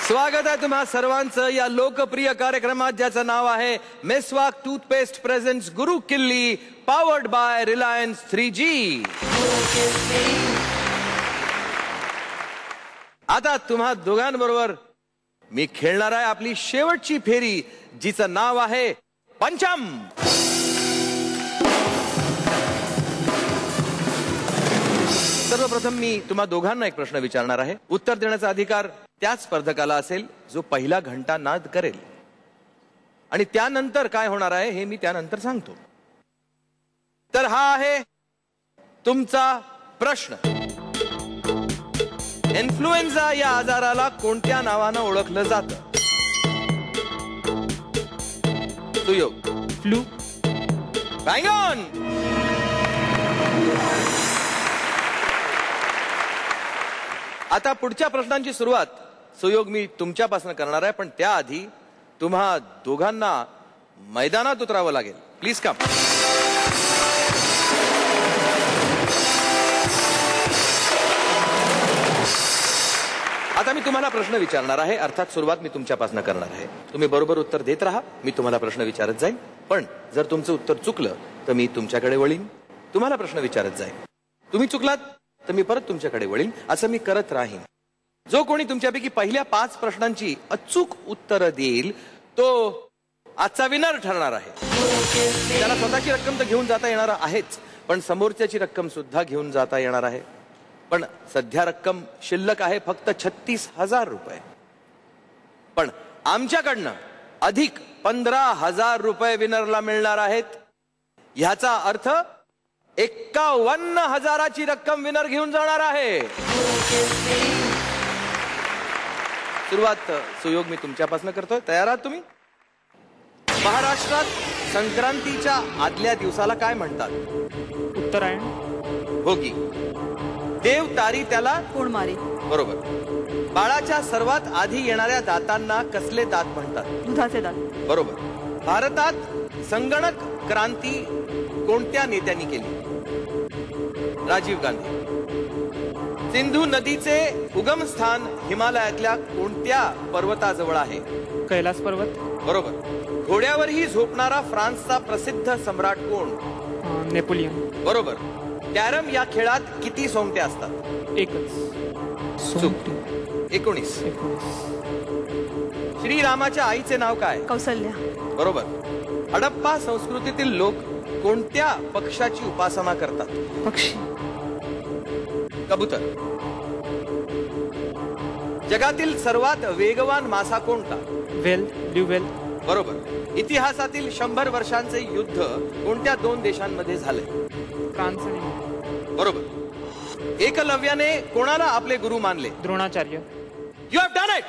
स्वागत आहे तुम्हा सर्वांचं या लोकप्रिय कार्यक्रमात ज्याचं नाव आहे मेस्वाक टूथपेस्ट प्रेझेंट्स गुरु किल्ली पॉवर्ड बाय रिलायन्स 3G। आता तुम्हा दोघांबरोबर मी खेळणार आहे आपली शेवटची फेरी जिचं नाव आहे पंचम। सर्वप्रथम मी तुम्हा दोघांना एक प्रश्न विचारणार आहे। उत्तर देण्याचा अधिकार त्याच स्पर्धकाला असेल जो पहिला घंटा नाद करेल आणि त्यानंतर काय होणार आहे हे मी त्यानंतर सांगतो। तर हा आहे तुमचा प्रश्न। इन्फ्लुएन्झा या आजाराला कोणत्या नावाने ओळखलं जातं? सुयोग। फ्लू। Bang on. आता पुढच्या प्रश्नांची सुरुवात सुयोग मी तुमच्यापासून करणार आहे, पण त्याआधी तुम्हा दोघांना मैदानात उतरावं लागेल। Please come. आता मी तुम्हाला प्रश्न विचारणार आहे, अर्थात सुरुवात मी तुमच्यापासून करणार आहे। तुम्ही बरोबर उत्तर देत राहा, मी तुम्हाला प्रश्न विचारत जाईन, पण जर तुमचं उत्तर चुकलं तर मी तुमच्याकडे वळीन, तुम्हाला प्रश्न विचारत जाईन। तुम्ही चुकलात तर मी परत तुमच्याकडे वळीन, असं मी करत राहीन। जो कोणी तुमच्यापैकी पहिल्या 5 प्रश्नांची अचूक उत्तर देईल तो आजचा विनर ठरणार आहे। त्याला स्वतःची रक्कम तर घेऊन जाता येणार आहेच, पण समोरच्याची रक्कम सुद्धा घेऊन जाता येणार आहे। पण सध्या रक्कम शिल्लक आहे फक्त 36,000 रुपये, पण आमच्याकडनं अधिक 15,000 रुपये विनरला मिळणार आहेत। ह्याचा अर्थ 51,000ची रक्कम विनर घेऊन जाणार आहे। सुरुवात सुयोग मी तुमच्यापासून करतोय, तयार आहात तुम्ही? महाराष्ट्रात संक्रांतीच्या आदल्या दिवसाला काय म्हणतात? उत्तरायण। भोगी। देव तारी त्याला कोणमारी। बरोबर। बाळाच्या सर्वात आधी येणाऱ्या दातांना कसले दात म्हणतात? दुधाचे दात। बरोबर। भारतात संगणक क्रांती कोणत्या नेत्यांनी केली? राजीव गांधी। सिंधू नदीचे उगमस्थान हिमालयातल्या कोणत्या पर्वताजवळ आहे? कैलास पर्वत। बरोबर। घोड्यावरही झोपणारा फ्रान्सचा प्रसिद्ध सम्राट कोण? नेपोलियन। बरोबर। कॅरम या खेळात किती सोंगट्या असतात? एकच। चूक। 19। श्रीरामाच्या आईचे नाव काय? कौसल्या। बरोबर। हडप्पा संस्कृतीतील लोक कोणत्या पक्षाची उपासना करतात? पक्षी। कबूतर। जगातील सर्वात वेगवान मासा कोणता? वेल। ब्ल्यू वेल। बरोबर। इतिहासातील 100 वर्षांचे युद्ध कोणत्या 2 देशांमध्ये झाले? फ्रान्स आणि बरोबर। एकलव्याने कोणाला आपले गुरु मानले? Dronacharya. You have done it.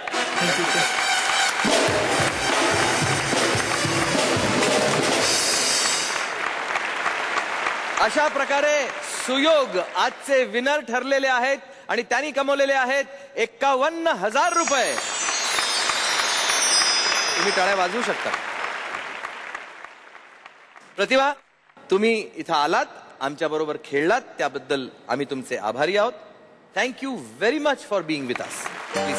अशा प्रकारे सुयोग आजचे विनर ठरलेले आहेत आणि त्यांनी कमवलेले आहेत 51,000 रुपये। तुम्ही टाळ्या वाजवू शकता। प्रतिभा, तुम्ही इथं आलात, आमच्या बरोबर खेळलात, त्याबद्दल आम्ही तुमचे आभारी आहोत। Thank you very much for being with us. Please.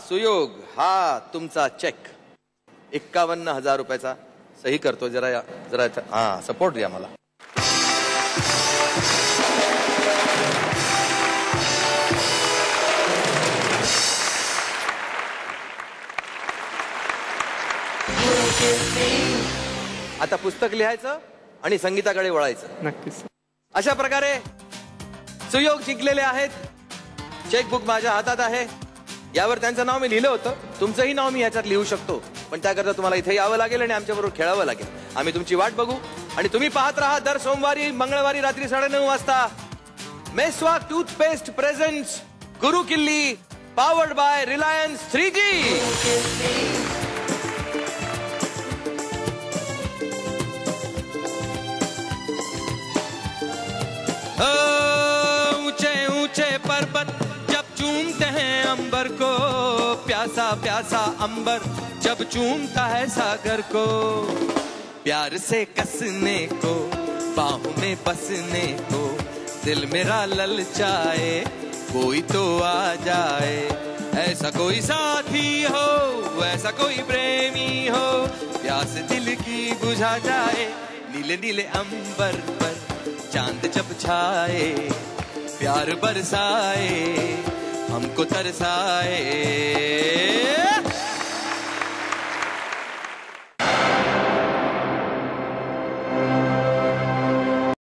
Suyog, हा तुमचा चेक 51,000 रुपयाचा। सही करतो, जरा सपोर्ट द्या मला। आता पुस्तक लिहायचं आणि संगीताकडे वळायचं। नक्कीच। अशा प्रकारे सुयोग जिंकलेले आहेत। चेकबुक माझ्या हातात आहे, यावर त्यांचं नाव मी लिहिलं होतं। तुमचंही नाव मी याच्यात लिहू शकतो, पण त्याकरता तुम्हाला इथे यावं लागेल आणि आमच्याबरोबर खेळावं लागेल। आम्ही तुमची वाट बघू आणि तुम्ही पाहत राहा दर सोमवारी मंगळवारी रात्री 9:30 वाजता मेस्वाक टूथपेस्ट प्रेझेंट्स गुरु किल्ली पॉवर्ड बाय रिलायन्स 3G। ऊंचे ऊंचे पर्वत जब चूमते हैं अंबर को, प्यासा प्यासा प्यासा अंबर जब चूमता है सागर को, प्यार से कसने को, बाहों में बसने को, दिल मेरा ललचाए, कोई तो आ जाए। ऐसा कोई साथी हो, ऐसा कोई प्रेमी हो, प्यास दिल की बुझा जाए। नीले नीले अंबर पर चांद जब छाए, प्यार बरसाए, हमको तरसाए।